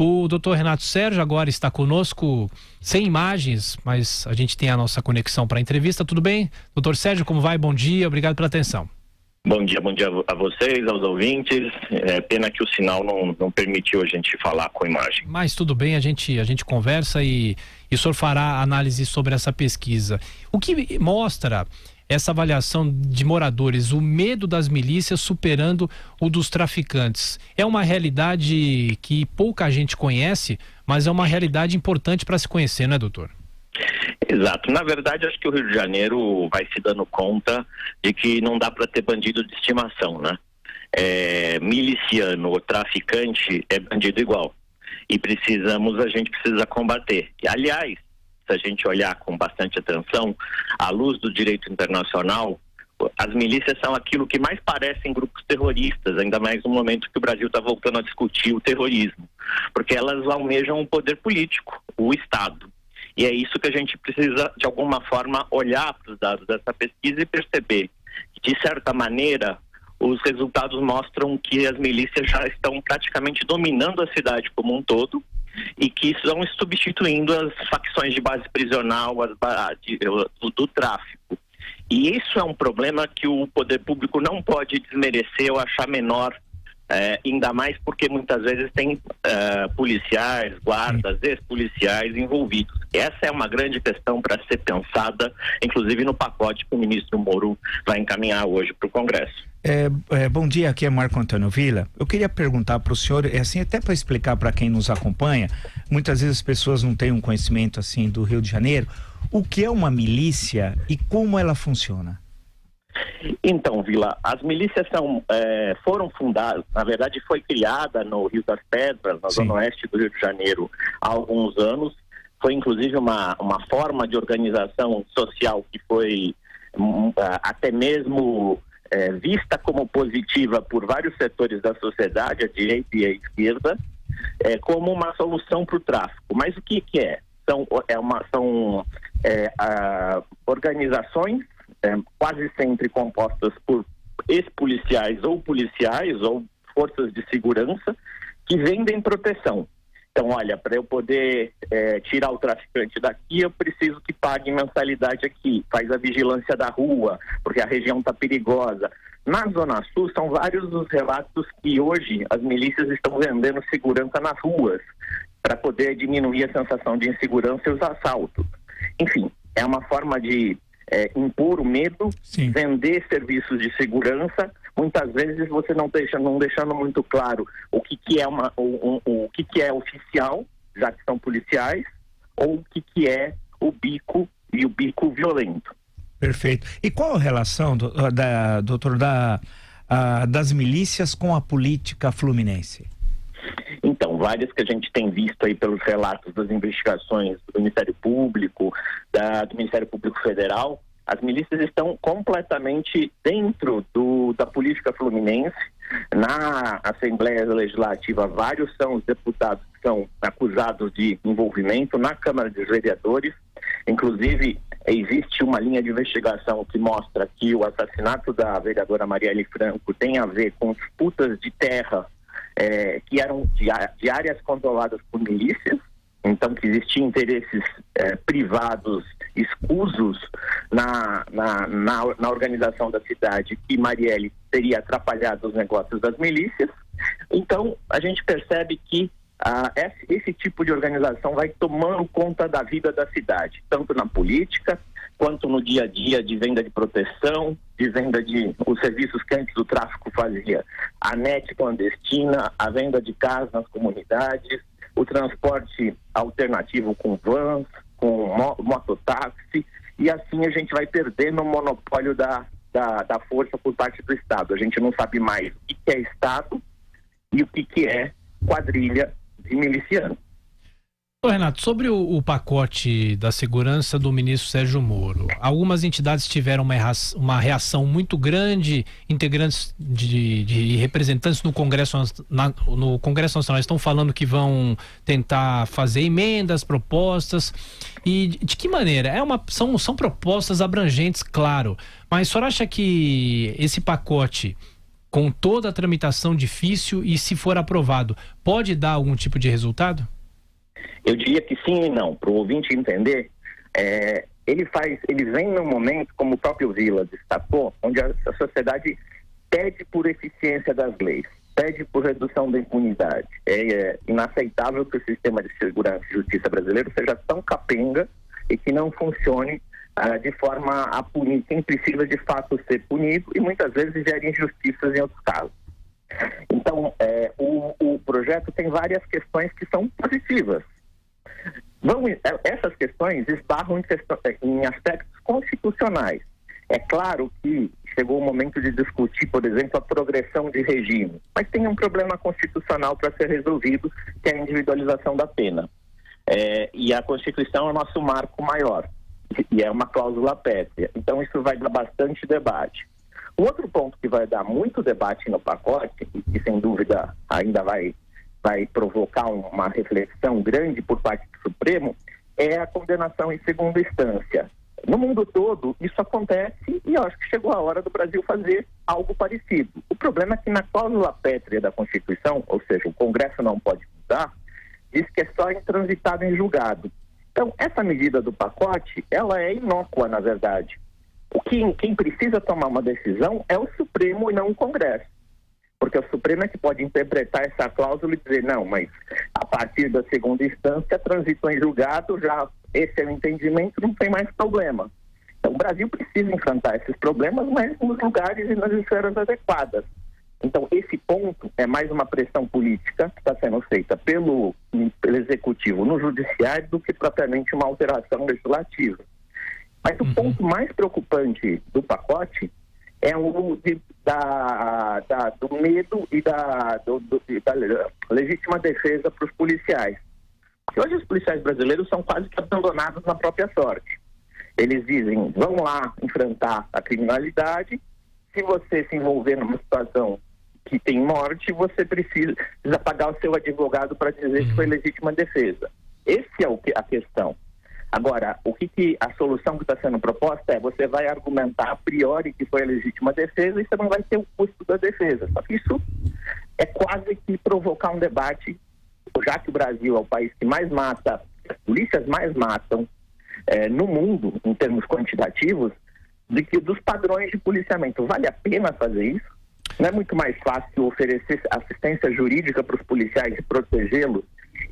O doutor Renato Sérgio agora está conosco, sem imagens, mas a gente tem a nossa conexão para a entrevista. Tudo bem? Doutor Sérgio, como vai? Bom dia, obrigado pela atenção. Bom dia a vocês, aos ouvintes. É pena que o sinal não permitiu a gente falar com imagem. Mas tudo bem, a gente conversa e o senhor fará análise sobre essa pesquisa. O que mostra essa avaliação de moradores, o medo das milícias superando o dos traficantes? É uma realidade que pouca gente conhece, mas é uma realidade importante para se conhecer, não é, doutor? Exato. Na verdade, acho que o Rio de Janeiro vai se dando conta de que não dá para ter bandido de estimação, né? Miliciano ou traficante é bandido igual. E a gente precisa combater. E, aliás, se a gente olhar com bastante atenção, à luz do direito internacional, as milícias são aquilo que mais parecem grupos terroristas, ainda mais no momento que o Brasil está voltando a discutir o terrorismo. Porque elas almejam o poder político, o Estado. E é isso que a gente precisa, de alguma forma, olhar para os dados dessa pesquisa e perceber que, de certa maneira, os resultados mostram que as milícias já estão praticamente dominando a cidade como um todo e que estão substituindo as facções de base prisional do tráfico. E isso é um problema que o poder público não pode desmerecer ou achar menor, ainda mais porque muitas vezes tem policiais, guardas, ex-policiais envolvidos. Essa é uma grande questão para ser pensada, inclusive no pacote que o ministro Moro vai encaminhar hoje para o Congresso. Bom dia, aqui é Marco Antônio Villa. Eu queria perguntar para o senhor, assim, até para explicar para quem nos acompanha, muitas vezes as pessoas não têm um conhecimento assim do Rio de Janeiro, o que é uma milícia e como ela funciona? Então, Vila, as milícias foram fundadas, na verdade foi criada no Rio das Pedras, na zona oeste do Rio de Janeiro, há alguns anos. Foi inclusive uma forma de organização social que foi até mesmo vista como positiva por vários setores da sociedade, a direita e a esquerda, como uma solução para o tráfico. Mas o que é? São organizações quase sempre compostas por ex-policiais ou policiais ou forças de segurança que vendem proteção. Então, olha, para eu poder tirar o traficante daqui, eu preciso que pague mensalidade aqui, faz a vigilância da rua, porque a região está perigosa. Na Zona Sul, são vários os relatos que hoje as milícias estão vendendo segurança nas ruas, para poder diminuir a sensação de insegurança e os assaltos. Enfim, é uma forma de impor o medo, vender serviços de segurança, muitas vezes você não deixando muito claro o que é oficial, já que são policiais, ou o que é o bico e o bico violento. Perfeito. E qual a relação, doutor, das milícias com a política fluminense? Então, várias que a gente tem visto aí pelos relatos das investigações do Ministério Público, do Ministério Público Federal, as milícias estão completamente dentro da política fluminense. Na Assembleia Legislativa, vários são os deputados que são acusados de envolvimento. Na Câmara dos Vereadores, inclusive, existe uma linha de investigação que mostra que o assassinato da vereadora Marielle Franco tem a ver com disputas de terra que eram de áreas controladas por milícias, então que existiam interesses privados escusos na organização da cidade, que Marielle teria atrapalhado os negócios das milícias. Então a gente percebe que esse tipo de organização vai tomando conta da vida da cidade, tanto na política quanto no dia a dia de venda de proteção, de venda de os serviços que antes o tráfico fazia, a net clandestina, a venda de casas nas comunidades, o transporte alternativo com vans, com mototáxi, e assim a gente vai perdendo o monopólio da força por parte do Estado. A gente não sabe mais o que é Estado e o que é quadrilha de milicianos. Ô Renato, sobre o pacote da segurança do ministro Sérgio Moro, algumas entidades tiveram uma reação muito grande, integrantes de representantes no Congresso Nacional estão falando que vão tentar fazer emendas, propostas, e de que maneira? São propostas abrangentes, claro, mas o senhor acha que esse pacote com toda a tramitação difícil e, se for aprovado, pode dar algum tipo de resultado? Eu diria que sim e não. Para o ouvinte entender, ele vem num momento, como o próprio Vila destacou, onde a sociedade pede por eficiência das leis, pede por redução da impunidade. É inaceitável que o sistema de segurança e justiça brasileiro seja tão capenga e que não funcione de forma a punir quem precisa de fato ser punido e muitas vezes gera injustiças em outros casos. Então, o projeto tem várias questões que são positivas. Essas questões esbarram em aspectos constitucionais. É claro que chegou o momento de discutir, por exemplo, a progressão de regime, mas tem um problema constitucional para ser resolvido, que é a individualização da pena. E a Constituição é o nosso marco maior, e é uma cláusula pétrea. Então isso vai dar bastante debate. O outro ponto que vai dar muito debate no pacote, e sem dúvida ainda vai provocar uma reflexão grande por parte do Supremo, é a condenação em segunda instância. No mundo todo, isso acontece e eu acho que chegou a hora do Brasil fazer algo parecido. O problema é que na cláusula pétrea da Constituição, ou seja, o Congresso não pode mudar, diz que é só transitado em julgado. Então, essa medida do pacote, ela é inócua, na verdade. Quem precisa tomar uma decisão é o Supremo e não o Congresso. Porque o Supremo é que pode interpretar essa cláusula e dizer, não, mas a partir da segunda instância transitou em julgado, já esse é o entendimento, não tem mais problema. Então o Brasil precisa enfrentar esses problemas, mas nos lugares e nas esferas adequadas. Então esse ponto é mais uma pressão política que está sendo feita pelo Executivo no Judiciário do que propriamente uma alteração legislativa. Mas o ponto mais preocupante do pacote é o do medo e da legítima defesa para os policiais. Porque hoje os policiais brasileiros são quase que abandonados na própria sorte. Eles dizem, vamos lá enfrentar a criminalidade, se você se envolver numa situação que tem morte, você precisa pagar o seu advogado para dizer que foi legítima defesa. Esse é a questão. Agora, a solução que está sendo proposta é você vai argumentar a priori que foi a legítima defesa e você não vai ter o custo da defesa. Só que isso é quase que provocar um debate, já que o Brasil é o país que mais mata, as polícias mais matam no mundo, em termos quantitativos, dos padrões de policiamento. Vale a pena fazer isso? Não é muito mais fácil oferecer assistência jurídica para os policiais e protegê-los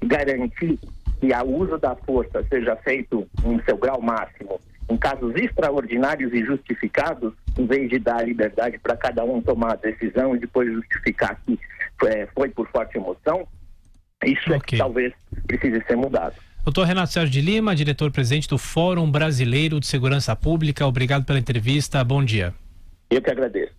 e garantir que o uso da força seja feito em seu grau máximo, em casos extraordinários e justificados, em vez de dar liberdade para cada um tomar a decisão e depois justificar que foi por forte emoção? Isso é que talvez precise ser mudado. Doutor Renato Sérgio de Lima, diretor-presidente do Fórum Brasileiro de Segurança Pública, obrigado pela entrevista, bom dia. Eu que agradeço.